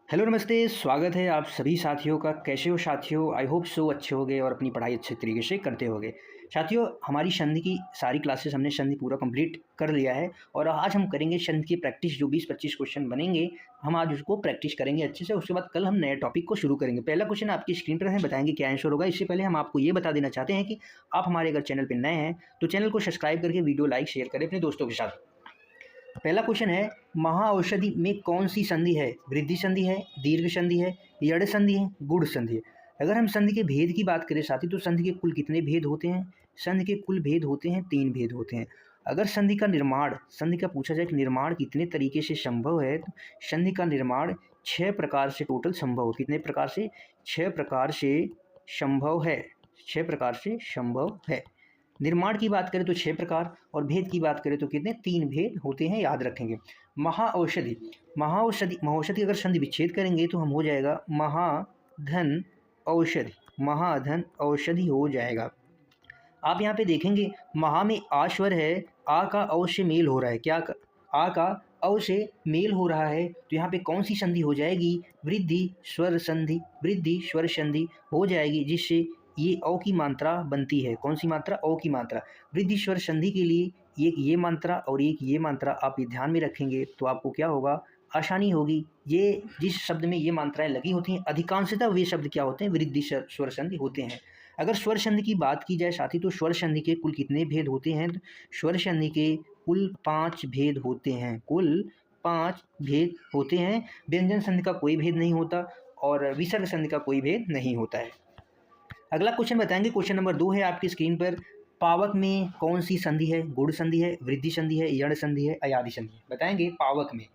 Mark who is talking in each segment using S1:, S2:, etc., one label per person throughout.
S1: Hello नमस्ते, स्वागत है आप सभी साथियों का। कैसे हो साथियों? आई होप सो अच्छे होंगे और अपनी पढ़ाई अच्छे तरीके से करते होंगे। साथियों, हमारी संधि की सारी क्लासेस हमने संधि पूरा कंप्लीट कर लिया है और आज हम करेंगे संधि की प्रैक्टिस। जो 20-25 क्वेश्चन बनेंगे हम आज उसको प्रैक्टिस करेंगे अच्छे से। उसके बाद कल हम नए टॉपिक को शुरू करेंगे। पहला क्वेश्चन आपकी स्क्रीन पर है, बताएंगे क्या आंसर होगा। इससे पहले हम आपको ये बता देना चाहते हैं कि आप हमारे अगर चैनल पर नए हैं तो चैनल को सब्सक्राइब करके वीडियो लाइक शेयर करें अपने दोस्तों के साथ। पहला क्वेश्चन है, महाऔषधि में कौन सी संधि है? वृद्धि संधि है, दीर्घ संधि है, यड़ संधि है, गुण संधि है। अगर हम संधि के भेद की बात करें साथी तो संधि के कुल कितने भेद होते हैं? संधि के कुल भेद होते हैं 3 भेद होते हैं। अगर संधि का निर्माण, संधि का पूछा जाए कि निर्माण कितने तरीके से संभव है तो संधि का निर्माण 6 प्रकार से टोटल संभव। कितने प्रकार से? 6 प्रकार से संभव है। 6 प्रकार से संभव है। निर्माण की बात करें तो 6 प्रकार और भेद की बात करें तो कितने? 3 भेद होते हैं, याद रखेंगे। महाऔषधि, महाऔषधि अगर संधि विच्छेद करेंगे तो हम हो जाएगा महाधन औषधि। महाधन औषधि हो जाएगा। आप यहाँ पे देखेंगे महा में आ स्वर है, आ का औ से मेल हो रहा है। क्या आ का औ से मेल हो रहा है तो यहाँ पे कौन सी संधि हो जाएगी? वृद्धि स्वर संधि। वृद्धि स्वर संधि हो जाएगी, जिससे ये औ की मात्रा बनती है। कौन सी मात्रा? औ की मात्रा। वृद्धि स्वर संधि के लिए एक ये मात्रा और एक ये मात्रा आप ये ध्यान में रखेंगे तो आपको क्या होगा? आसानी होगी। ये जिस शब्द में ये मात्राएं लगी होती हैं अधिकांशतः वे शब्द क्या होते हैं? वृद्धि स्वर संधि होते हैं। अगर स्वर संधि की बात की जाए साथी तो स्वर संधि के कुल कितने भेद होते हैं? स्वर संधि के कुल 5 भेद होते हैं। कुल 5 भेद होते हैं। व्यंजन संधि का कोई भेद नहीं होता और विसर्ग संधि का कोई भेद नहीं होता है। अगला क्वेश्चन बताएंगे, क्वेश्चन नंबर 2 है आपकी स्क्रीन पर। पावक में कौन सी संधि है? गुण संधि है, वृद्धि संधि है, यण संधि है, अयादि संधि है। बताएंगे पावक में।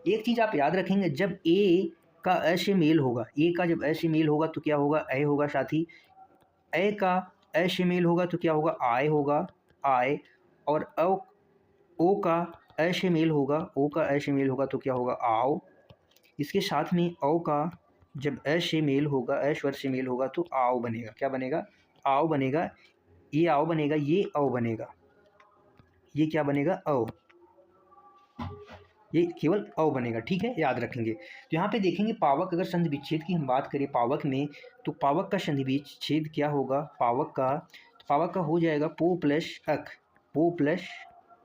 S1: एक चीज आप याद रखेंगे, जब ए का अ से मेल होगा, ए का जब अ से मेल होगा तो क्या होगा? अ होगा साथी। अ का अ से मेल होगा तो क्या होगा? आय होगा, आय। और ओ का अ से मेल होगा, ओ का अ से मेल होगा तो क्या होगा? आओ। इसके साथ में औ का जब अ से मेल होगा, अ स्वर से मेल होगा तो आओ बनेगा। क्या बनेगा? आओ बनेगा। ये आओ बनेगा, ये औ बनेगा। ये क्या बनेगा? औ। ये केवल औ बनेगा। ठीक है, याद रखेंगे। तो यहाँ पे देखेंगे पावक, अगर संधि विच्छेद की हम बात करें पावक में तो पावक का संधि विच्छेद क्या होगा? पावक का हो जाएगा पो प्लस अक। पो प्लस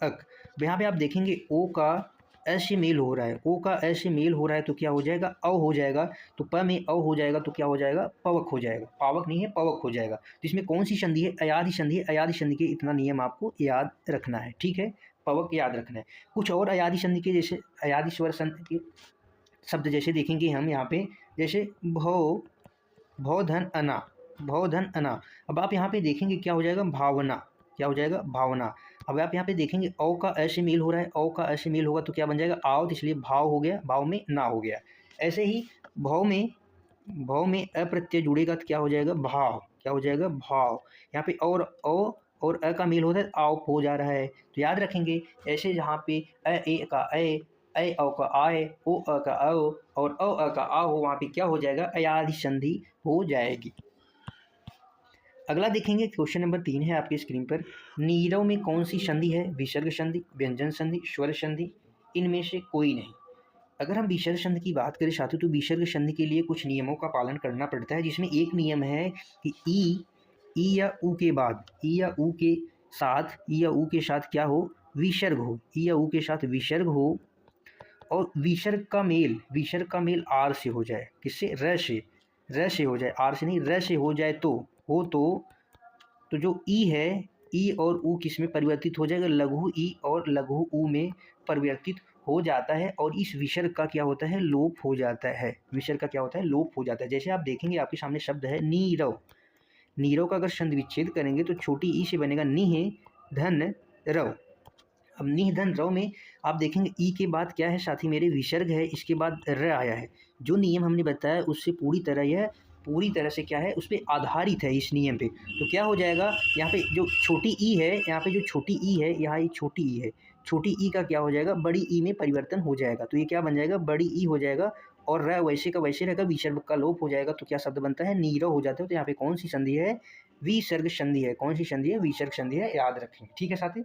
S1: अक। यहाँ पे आप देखेंगे ओ का अ से मेल हो रहा है, ओ का अ से मेल हो रहा है तो क्या हो जाएगा? औ हो जाएगा। तो प में औ हो जाएगा तो क्या हो जाएगा? पवक हो जाएगा। पावक नहीं है, पवक हो जाएगा। तो इसमें कौन सी संधि है? अयादि संधि है। अयादि संधि के इतना नियम आपको याद रखना है। ठीक है, पवक याद रखना है। कुछ और अयादि संधि के, जैसे अयादि स्वर संधि के शब्द जैसे देखेंगे हम यहाँ पे, जैसे भौ, भौ धन अना, भौ धन अना। अब आप यहाँ पे देखेंगे क्या हो जाएगा? भावना। क्या हो जाएगा? भावना। अब आप यहाँ पे देखेंगे औ का अ से मेल हो रहा है, औ का अ से मेल होगा तो क्या बन जाएगा? आओ, तो इसलिए भाव हो गया, भाव में ना हो गया। ऐसे ही भौ में अप्रत्यय जुड़ेगा तो क्या हो जाएगा? भाव। क्या हो जाएगा? भाव। यहाँ पे और ओ और अ का मेल होता है, आओ हो जा रहा है। तो याद रखेंगे ऐसे जहाँ पे अ ए का अ औ का आए, ओ अ का औ और अ का आ हो, वहाँ पे क्या हो जाएगा? अयादि संधि हो जाएगी। अगला देखेंगे, क्वेश्चन नंबर 3 है आपकी स्क्रीन पर। नीरव में कौन सी संधि है? विसर्ग संधि, व्यंजन संधि, स्वर संधि, इनमें से कोई नहीं। अगर हम विसर्ग संधि की बात करें साथियों तो विसर्ग संधि के लिए कुछ नियमों का पालन करना पड़ता है, जिसमें एक नियम है कि ई या ऊ के बाद, ई या ऊ के साथ, ई या ऊ के साथ क्या हो? विसर्ग हो। ई या ऊ के साथ विसर्ग हो और विसर्ग का मेल आर से हो जाए। किससे? र से। र से हो जाए, आर से नहीं, र से हो जाए तो हो तो जो ई है, ई और ऊ किस में परिवर्तित हो जाएगा? लघु ई और लघु ऊ में परिवर्तित हो जाता है और इस विसर्ग का क्या होता है? लोप हो जाता है। विसर्ग का क्या होता है? लोप हो जाता है। जैसे आप देखेंगे आपके सामने शब्द है नीरव। नीरव का अगर संधि विच्छेद करेंगे तो छोटी ई से बनेगा निह धन रव। अब निह धन रव में आप देखेंगे ई के बाद क्या है साथी मेरे? विसर्ग है, इसके बाद र आया है। जो नियम हमने बताया उससे पूरी तरह से क्या है? उस पर आधारित है, इस नियम पे। तो क्या हो जाएगा? यहाँ पे जो छोटी ई है, यहाँ पे जो छोटी ई है, यहाँ ये छोटी ई है, छोटी ई का क्या हो जाएगा? बड़ी ई में परिवर्तन हो जाएगा। तो ये क्या बन जाएगा? बड़ी ई हो जाएगा और र वैसे का वैसे रहेगा, विसर्ग का लोप हो जाएगा। तो क्या शब्द बनता है? नीरव हो जाता है। तो यहाँ पे कौन सी संधि है? विसर्ग संधि है। कौन सी संधि है? विसर्ग संधि है, याद रखेंगे। ठीक है साथी।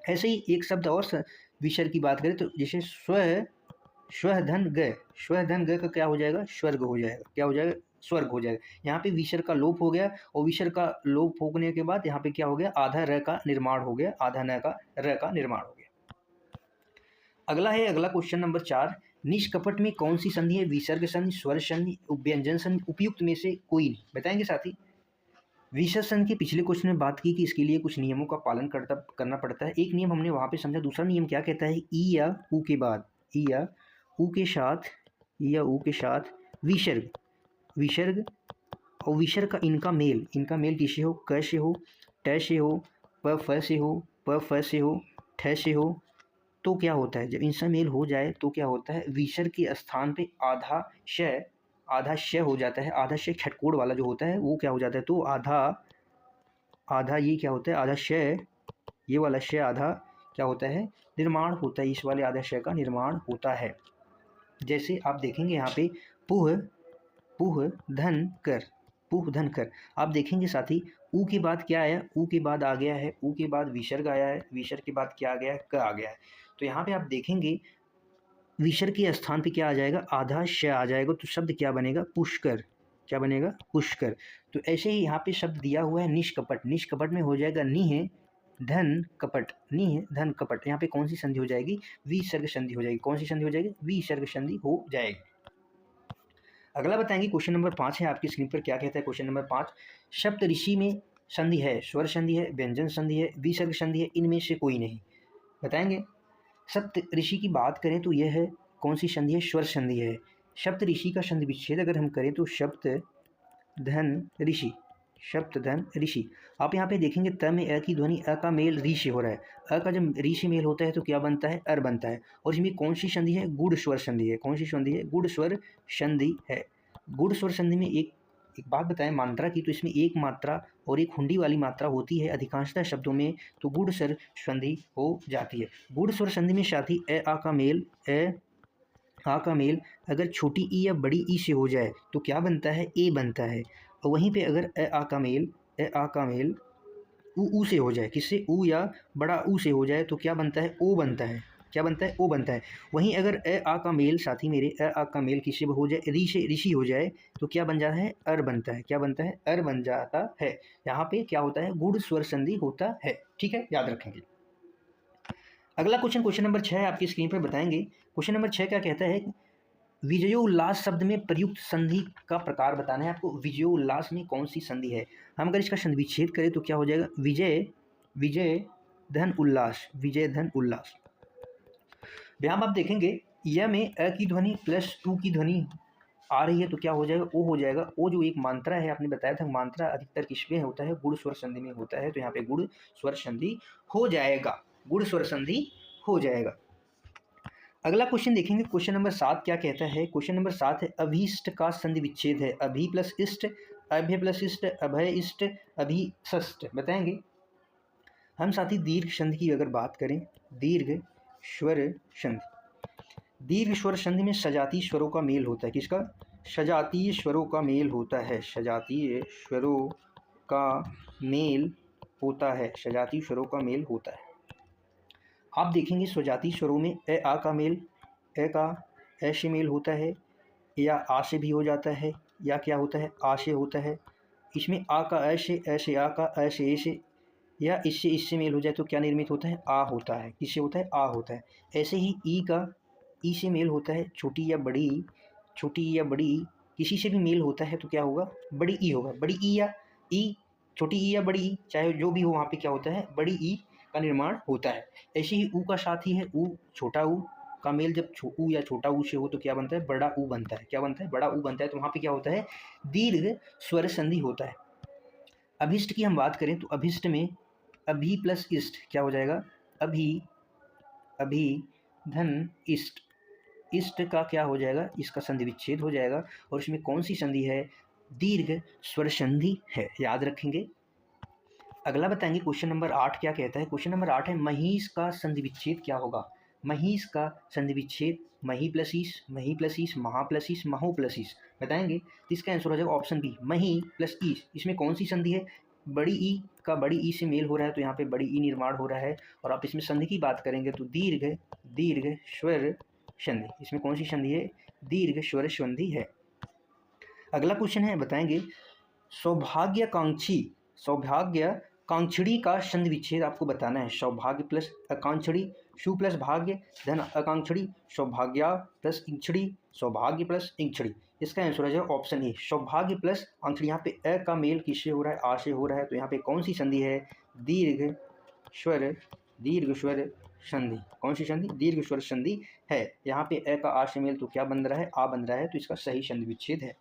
S1: ऐसे ही एक शब्द और विसर्ग की बात करें तो जैसे स्व स्वधन ग, स्वधन ग का क्या हो जाएगा, स्वर्ग हो जाएगा, क्या हो जाएगा, स्वर्ग हो जाएगा। यहाँ पे विसर्ग का लोप हो गया और विसर्ग का लोप होने के बाद यहाँ पे क्या हो गया, आधा र का निर्माण हो गया, आधा न का र का निर्माण हो गया। अगला है, अगला क्वेश्चन नंबर 4, निष्कपट में कौन सी संधि है, विसर्ग संधि, स्वर संधि, व्यंजन संधि, उपयुक्त में से कोई नहीं, बताएंगे साथी। विसर्ग संधि के पिछले क्वेश्चन में बात की कि इसके लिए कुछ नियमों का पालन करना पड़ता है। एक नियम हमने वहाँ पे समझा, दूसरा नियम क्या कहता है, ई या ऊ के बाद, ई या ऊ के साथ, ई या ऊ के साथ विसर्ग, विसर्ग और विसर्ग का इनका मेल किससे हो, क से हो, ट से हो, प फ से हो, प फ से हो, ठ से हो, तो क्या होता है, जब इनसे मेल हो जाए तो क्या होता है, विसर्ग के स्थान पे आधा श हो जाता है, आधा श छटकोड़ वाला जो होता है वो क्या हो जाता है, तो आधा ये क्या होता है, आधा श, ये वाला श आधा क्या होता है, निर्माण होता है, इस वाले आधा श का निर्माण होता है। जैसे आप देखेंगे यहाँ पे पुह, पुह धन कर, पुह धन कर, आप देखेंगे साथी ऊ के बाद क्या आया, ऊ के बाद आ गया है, ऊ के बाद विसर्ग आया है, विसर्ग के बाद क्या आ गया है, क आ गया है। तो यहाँ पे आप देखेंगे विसर्ग के स्थान पे क्या आ जाएगा, आधा श आ जाएगा, तो शब्द क्या बनेगा, पुष्कर, क्या बनेगा, पुष्कर। तो ऐसे ही यहाँ पे शब्द दिया हुआ है निष्कपट, निष्कपट में हो जाएगा निह धन कपट, निह धन कपट, यहाँ पे कौन सी संधि हो जाएगी, विसर्ग संधि हो जाएगी, कौन सी संधि हो जाएगी, विसर्ग संधि हो जाएगी। अगला बताएंगे क्वेश्चन नंबर 5 है आपकी स्क्रीन पर, क्या कहता है क्वेश्चन नंबर 5, सप्त ऋषि में संधि है, स्वर संधि है, व्यंजन संधि है, विसर्ग संधि है, इनमें से कोई नहीं, बताएंगे। सप्त ऋषि की बात करें तो यह है कौन सी संधि है, स्वर संधि है। सप्त ऋषि का संधि विच्छेद अगर हम करें तो सप्त धन ऋषि, सप्त धन ऋषि। आप यहाँ पे देखेंगे त में अ की ध्वनि, अ का मेल ऋ से हो रहा है, अ का जब ऋ से मेल होता है तो क्या बनता है, अर बनता है। और इसमें कौन सी संधि है, गुड़ स्वर संधि है, कौन सी संधि है, गुड़ स्वर संधि है। गुड़ स्वर संधि में एक बात बताएं मात्रा की, तो इसमें एक मात्रा और एक हुंडी वाली मात्रा होती है अधिकांशतः शब्दों में, तो गुड़ स्वर संधि हो जाती है। गुड़ स्वर संधि में साथी ए आ का मेल, ए आ का मेल अगर छोटी ई या बड़ी ई से हो जाए तो क्या बनता है, ए बनता है। और वहीं पे अगर ए आ का मेल, ए आ का मेल ऊ से हो जाए, किससे, ऊ या बड़ा ऊ से हो जाए तो क्या बनता है, ओ बनता है, क्या बनता है, ओ बनता है। वहीं अगर ए आ का मेल साथी मेरे, ए आ का मेल किससे हो जाए, री से ऋषि हो जाए तो क्या बन जाता है, अर बनता है, क्या बनता है, अर बन जाता है। यहाँ पे क्या होता है, गुड़ स्वर संधि होता है, ठीक है, याद रखेंगे। अगला क्वेश्चन, क्वेश्चन नंबर 6 आपकी स्क्रीन पर बताएंगे। क्वेश्चन नंबर 6 क्या कहता है, विजयोल्लास शब्द में प्रयुक्त संधि का प्रकार बताना है आपको। विजयोल्लास में कौन सी संधि है, हम अगर इसका संधि विच्छेद करें तो क्या हो जाएगा, विजय, विजय धन उल्लास, विजय धन उल्लास। यहाँ आप देखेंगे य में अ की ध्वनि प्लस टू की ध्वनि आ रही है तो क्या हो जाएगा, ओ हो जाएगा। ओ जो एक मात्रा है, आपने बताया था मात्रा अधिकतर किसमें होता है, गुड़ स्वर संधि में होता है, तो यहाँ पे गुड़ स्वर संधि हो जाएगा, गुड़ स्वर संधि हो जाएगा। अगला क्वेश्चन देखेंगे, क्वेश्चन नंबर 7 क्या कहता है, क्वेश्चन नंबर 7 है अभीष्ट का संधि विच्छेद है, अभी प्लस इष्ट, अभ्य प्लस इष्ट, अभय इष्ट, अभिष्ट, बताएंगे। हम साथी दीर्घ संधि की अगर बात करें, दीर्घ स्वर संधि, दीर्घ स्वर संधि में सजातीय स्वरों का मेल होता है, किसका, सजातीय स्वरों का मेल होता है, सजातीय स्वरों का मेल होता है, सजातीय स्वरों का मेल होता है। आप देखेंगे स्वजातीय स्वरों में ए आ का मेल, ए का ए से मेल होता है, या आ से भी हो जाता है, या क्या होता है, आ से होता है। इसमें आ का ए से आ का ए से, या इससे मेल हो जाए तो क्या निर्मित होता है, आ होता है, किससे होता है, आ होता है। ऐसे ही ई का ई से मेल होता है, छोटी या बड़ी, छोटी या बड़ी किसी से भी मेल होता है तो क्या होगा, बड़ी ई होगा, बड़ी ई या ई, छोटी ई या बड़ी ई, चाहे जो भी हो वहाँ पे क्या होता है, बड़ी ई का निर्माण होता है। ऐसे ही ऊ का साथी है ऊ, छोटा ऊ का मेल जब ऊ या छोटा ऊ से हो तो क्या बनता है, बड़ा ऊ बनता है, क्या बनता है, बड़ा ऊ बनता है। तो वहाँ पे क्या होता है, दीर्घ स्वर संधि होता है। अभिष्ट की हम बात करें तो अभिष्ट में अभी प्लस इष्ट क्या हो जाएगा, अभी, अभी धन इष्ट, इष्ट का क्या हो जाएगा, इसका संधि विच्छेद हो जाएगा। और इसमें कौन सी संधि है, दीर्घ स्वर संधि है, याद रखेंगे। अगला बताएंगे क्वेश्चन नंबर 8 क्या कहता है, क्वेश्चन नंबर 8 है महिष का संधि विच्छेद क्या होगा। महिष का संधि विच्छेद मही प्लस ईस, मही प्लस ईस, महा प्लस ईस, महो प्लस ईस, बताएंगे। तो इसका आंसर हो जाएगा ऑप्शन बी, मही प्लस ईस। इसमें कौन सी संधि है, बड़ी ई का बड़ी ई से मेल हो रहा है तो यहाँ पे बड़ी ई निर्माण हो रहा है। और आप इसमें संधि की बात करेंगे तो दीर्घ, दीर्घ स्वर संधि। इसमें कौन सी संधि है? दीर्घ स्वर संधि है। अगला क्वेश्चन है, बताएंगे सौभाग्यकांक्षी का संधि विच्छेद आपको बताना है। सौभाग्य प्लस आकांक्षी, सु प्लस भाग्य धन आकांक्षी, सौभाग्य प्लस इंक्षणी, सौभाग्य प्लस इंक्षणी। इसका आंसर है ऑप्शन ए, सौभाग्य प्लस अंक्षणी। यहाँ पे अ का मेल किससे हो रहा है? आ से हो रहा है, तो यहाँ पे कौन सी संधि है? दीर्घ स्वर संधि। कौन सी संधि? दीर्घ स्वर संधि है। यहाँ पे अ का आ से मेल तो क्या बन रहा है? आ बन रहा है, तो इसका सही संधि विच्छेद है।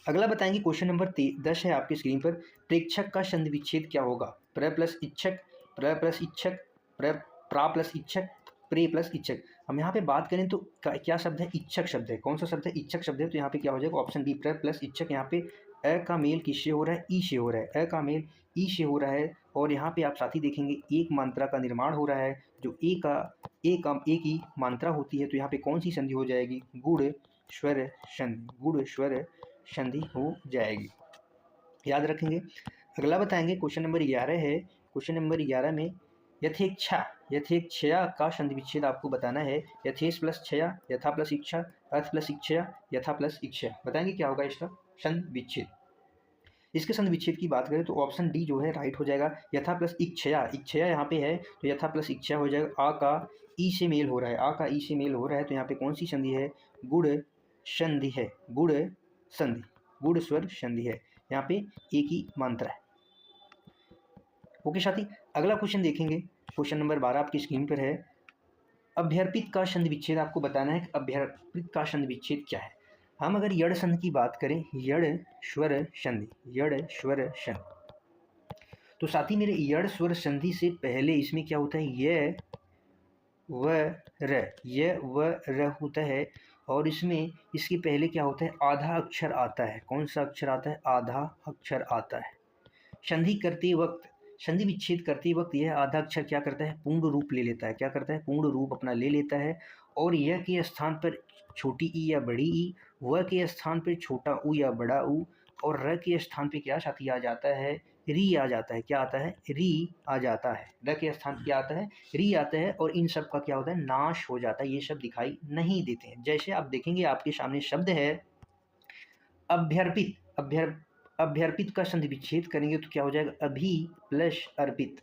S1: अगला बताएंगे क्वेश्चन नंबर 10 है आपकी स्क्रीन पर। प्रेक्षक का संधि विच्छेद क्या होगा? प्र प्लस इच्छक, प्र प्लस इच्छक, प्रा प्लस इच्छक, प्रे प्लस इच्छक। हम यहाँ पे बात करें तो क्या शब्द है? इच्छक शब्द है। कौन सा शब्द है? इच्छक शब्द है। तो यहाँ पे क्या हो जाएगा? ऑप्शन बी, प्र प्लस इच्छक। यहाँ पे अ का मेल किससे हो रहा है? ई से हो रहा है। अ का मेल ई से हो रहा है, और यहाँ पे आप साथ ही देखेंगे एक मात्रा का निर्माण हो रहा है, जो ए की मात्रा होती है। तो यहाँ पे कौन सी संधि हो जाएगी? गुड़ स्वर संधि। गुड़ स्वर संधि हो जाएगी, याद रखेंगे। अगला बताएंगे क्वेश्चन नंबर 11 है। क्वेश्चन नंबर 11 में यथेच्छया का संधि विच्छेद आपको बताना है। यथेश प्लस छया, यथा प्लस इच्छा, अर्थ प्लस इच्छया, यथा प्लस इच्छा। बताएंगे क्या होगा इसका संधि विच्छेद। इसके संधि विच्छेद की बात करें तो ऑप्शन डी जो है राइट हो जाएगा। यथा प्लस इच्छया, इच्छया यहाँ पे है तो यथा प्लस इच्छा हो जाएगा। आ का ई से मेल हो रहा है, आ का ई से मेल हो रहा है, तो यहाँ पे कौन सी संधि है? गुड़ संधि है। गुड़ संधि, गुड़ स्वर संधि है। यहाँ पे एक ही मात्रा है। ओके साथी, अगला क्वेश्चन देखेंगे। क्वेश्चन नंबर 12 आपकी स्क्रीन पर है। अभ्यर्पित का संधि विच्छेद आपको बताना है। अभ्यर्पित का संधि विच्छेद क्या है? हम अगर यड़ संधि की बात करें, यड़ स्वर संधि, यड़ स्वर संधि, तो साथी मेरे यड़ स्वर संधि से पहले इसमें क्या होता है? य व र, य व र होता है, और इसमें इसके पहले क्या होता है? आधा अक्षर आता है। कौन सा अक्षर आता है? आधा अक्षर आता है। संधि करते वक्त, संधि विच्छेद करते वक्त यह आधा अक्षर क्या करता है? पूर्ण रूप ले लेता है। क्या करता है? पूर्ण रूप अपना ले लेता है, और यह के स्थान पर छोटी ई या बड़ी ई, व के स्थान पर छोटा ऊ या बड़ा ऊ, और र के स्थान पे क्या साथी आ जाता है? री आ जाता है। क्या आता है? री आ जाता है। र के स्थान क्या आता है? री आता है, और इन सब का क्या होता है? नाश हो जाता है। ये सब दिखाई नहीं देते हैं। जैसे आप देखेंगे आपके सामने शब्द है अभ्यर्पित। अभ्यर्पित का संधि विच्छेद करेंगे तो क्या हो जाएगा? अभी प्लस अर्पित,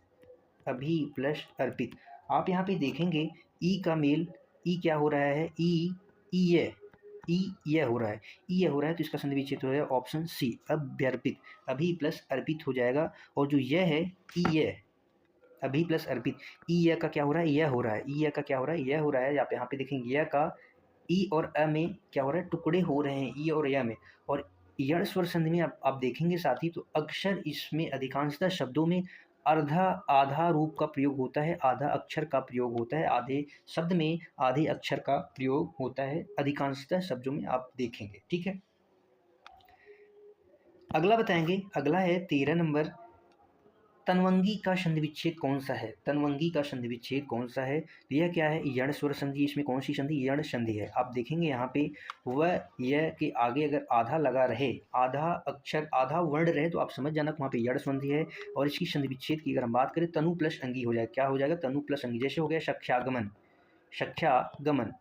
S1: अभी प्लस अर्पित। आप यहाँ पे देखेंगे ई का मेल, ई क्या हो रहा है? ई ये हो रहा है, ई ये हो रहा है, तो इसका संधि विच्छेद हो जाएगा ऑप्शन सी, अभ्यर्पित। अभी प्लस अर्पित हो जाएगा, और जो यह है ई ये, अभी प्लस अर्पित, ई ये का क्या हो रहा है? यह हो रहा है। ई ये का क्या हो रहा है? यह हो रहा है। यहाँ पे देखेंगे यह का ई और अ में क्या हो रहा है? टुकड़े हो रहे हैं ई और य में। और यड़ स्वर संधि में आप देखेंगे साथी, तो अक्षर इसमें अधिकांशतः शब्दों में आधा रूप का प्रयोग होता है, आधा अक्षर का प्रयोग होता है। आधे शब्द में आधे अक्षर का प्रयोग होता है, अधिकांशतः शब्दों में आप देखेंगे। ठीक है, अगला बताएंगे। अगला है 13 नंबर। तनवंगी का संधि विच्छेद कौन सा है? तनवंगी का संधि विच्छेद कौन सा है? तो यह क्या है? यण स्वर संधि। इसमें कौन सी संधि? यण संधि है। आप देखेंगे यहाँ पे व य के आगे अगर आधा लगा रहे, आधा अक्षर आधा वर्ण रहे, तो आप समझ जाना वहाँ पे यण संधि है। और इसकी संधि विच्छेद की अगर हम बात करें, तनु प्लस अंगी हो जाएगा। क्या हो जाएगा? तनु प्लस अंगी। जैसे हो गया सख्यागमन, सख्यागमन।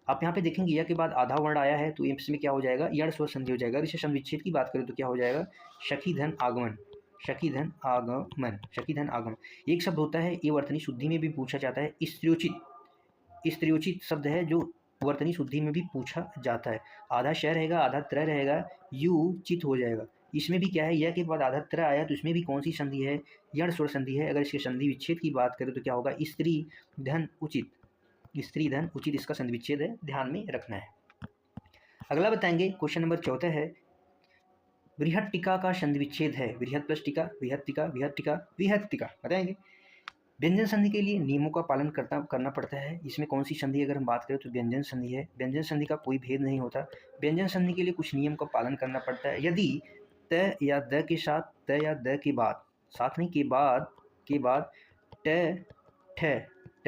S1: आप यहाँ पे देखेंगे यह के बाद आधा वर्ण आया है, तो इसमें क्या हो जाएगा? यण स्वर संधि हो जाएगा। इसे संधि विच्छेद की बात करें तो क्या हो जाएगा? सखी धन आगमन, शकी धन आगमन, शकी धन आगमन। एक शब्द होता है, ये वर्तनी शुद्धि में भी पूछा जाता है, स्त्रियोचित। स्त्रियोचित शब्द है जो वर्तनी शुद्धि में भी पूछा जाता है। आधा श रहेगा, आधा त्र रहेगा, यू चित हो जाएगा। इसमें भी क्या है? यह के बाद आधा त्र आया, तो इसमें भी कौन सी संधि है? यण स्वर संधि है। अगर इसके संधि विच्छेद की बात करें तो क्या होगा? स्त्री धन उचित, स्त्री धन उचित इसका संधि विच्छेद है, ध्यान में रखना है। अगला बताएंगे क्वेश्चन नंबर 14 है। बृहत टीका का संधि विच्छेद है। बृहत प्लस टीका, बृहत टीका, बृहत टीका, बृहत टीका। बताएंगे व्यंजन संधि के लिए नियमों का पालन करना पड़ता है। इसमें कौन सी संधि अगर हम बात करें तो व्यंजन संधि है। व्यंजन संधि का कोई भेद नहीं होता। व्यंजन संधि के लिए कुछ नियम का पालन करना पड़ता है। यदि त या द के साथ, त या द के बाद, साथ नहीं के बाद ट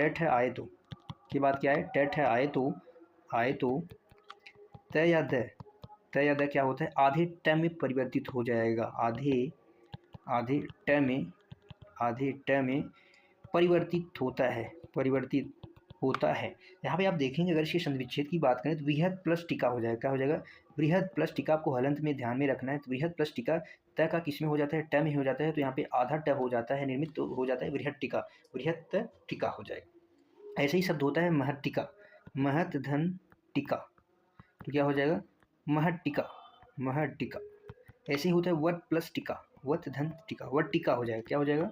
S1: ठ आए तो, के बाद क्या है? ट आए तो त या द, त या द क्या होता है? आधे ट में परिवर्तित हो जाएगा। आधे ट में परिवर्तित होता है, परिवर्तित होता है। यहाँ पे आप देखेंगे अगर इसके संधि विच्छेद की बात करें तो बृहद प्लस टीका हो जाएगा। क्या हो जाएगा? बृहद प्लस टीका। आपको हलंत में ध्यान में रखना है। तो बृहद प्लस टीका त का किस में हो जाता है? ट में हो जाता है। तो यहाँ पे आधा ट हो जाता है निर्मित, तो हो जाता है बृहद टीका। बृहद टीका हो जाएगा। ऐसे ही शब्द होता है महत टीका, महत धन टीका। तो क्या हो जाएगा? महत टीका, महत टीका। ऐसे ही होता है वट प्लस टीका, वट धन टीका, वट टीका हो जाएगा। क्या हो जाएगा?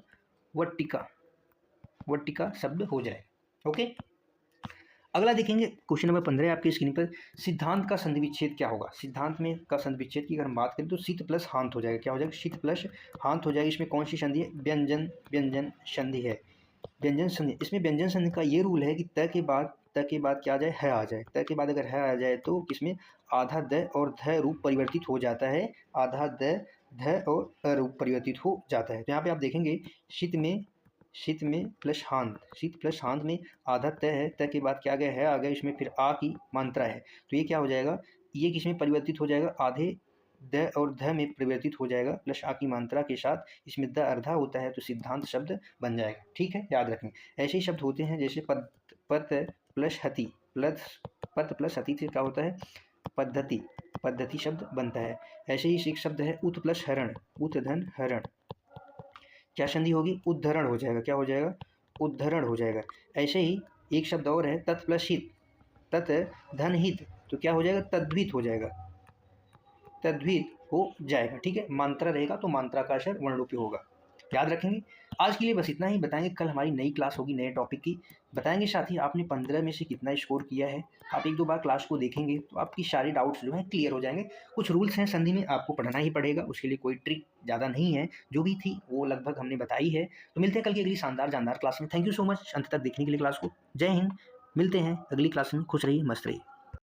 S1: वट टीका, वट टीका शब्द हो जाएगा। ओके, अगला देखेंगे क्वेश्चन नंबर 15 आपके स्क्रीन पर। सिद्धांत का संधि विच्छेद क्या होगा? सिद्धांत में का संधि विच्छेद की अगर हम बात करें तो शीत प्लस हांत हो जाएगा। क्या हो जाएगा? शीत प्लस हांत हो जाएगा। इसमें कौन सी संधि है? व्यंजन, व्यंजन संधि है। व्यंजन संधि, इसमें व्यंजन संधि का ये रूल है कि त के बाद क्या आ जाए? है आ जाए। त के बाद अगर है आ जाए तो किसमें? आधा द और ध रूप परिवर्तित हो जाता है। आधा द ध और अ रूप परिवर्तित हो जाता है। तो यहाँ पे आप देखेंगे शीत में प्लस हांत, शीत प्लस हांत में आधा त है। त के बाद क्या आ गया? है आ गया। इसमें फिर आ की मात्रा है। तो ये क्या हो जाएगा? ये किसमें परिवर्तित हो जाएगा? आधे द और ध में परिवर्तित हो जाएगा प्लस आ की मात्रा के साथ। इसमें द अर्धा होता है तो सिद्धांत शब्द बन जाएगा। ठीक है, याद रखें। ऐसे ही शब्द होते हैं जैसे पत प्लस हति, प्लस पत प्लस हति से क्या होता है? पद्धति, पद्धति शब्द बनता है। ऐसे ही एक शब्द है उत प्लस हरण, उत धन हरण। क्या संधि होगी? उद्धरण हो जाएगा। क्या हो जाएगा? उद्धरण हो जाएगा। ऐसे ही एक शब्द और है तत् प्लस हित, तत् धन हित। तो क्या हो जाएगा? तद्भित हो जाएगा, तद्भित हो जाएगा। ठीक है, मात्रा रहेगा तो मात्रा का अक्षर वर्णरूपी होगा। याद रखेंगे। आज के लिए बस इतना ही। बताएंगे कल हमारी नई क्लास होगी नए टॉपिक की। बताएंगे साथ ही आपने 15 में से कितना स्कोर किया है। आप एक दो बार क्लास को देखेंगे तो आपकी सारी डाउट्स जो हैं क्लियर हो जाएंगे। कुछ रूल्स हैं संधि में, आपको पढ़ना ही पड़ेगा। उसके लिए कोई ट्रिक ज़्यादा नहीं है, जो भी थी वो लगभग हमने बताई है। तो मिलते हैं कल की अगली शानदार जानदार क्लास में। थैंक यू सो मच अंत तक देखने के लिए क्लास को। जय हिंद। मिलते हैं अगली क्लास में। खुश रहिए, मस्त रहिए।